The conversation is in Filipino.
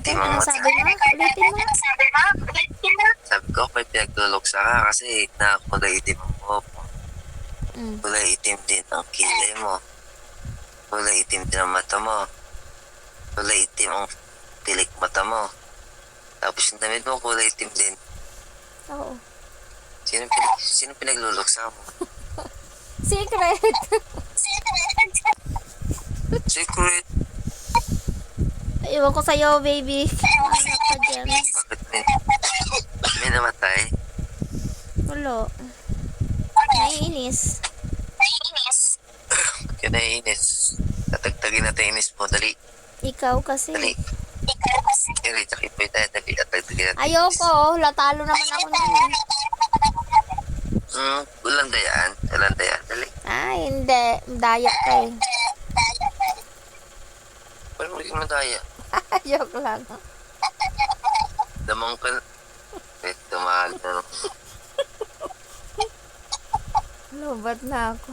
itim ang mata. Sabi mo? Ulitin mo. Sabi ko, may pinagluluksa ka kasi na kulay itim ang buhok mo. Kulay itim din ang kilay mo. Kulay itim din ang mata mo. Kulay itim ang tilik mata mo. Tapos yung damit mo, kulay itim din. Oo. Sino pinagluluksa mo? Secret. Secret. Iwan ko sa'yo, baby. Ano ka dyan? Bakit may namatay? Wala. Naiinis. Ba't ka naiinis? Tatagtagin natin yung inis mo. Dali. Ikaw kasi. Dali. Dali, takipoy tayo. Dali, tatagtagin natin. Ayoko. Latalo naman ako niyan. Ulan dayaan. Dali. Ay, hindi. Daya ka eh. Paano mo madaya? Joke lang. Damang ka. Tumahan na. Lobat na ako.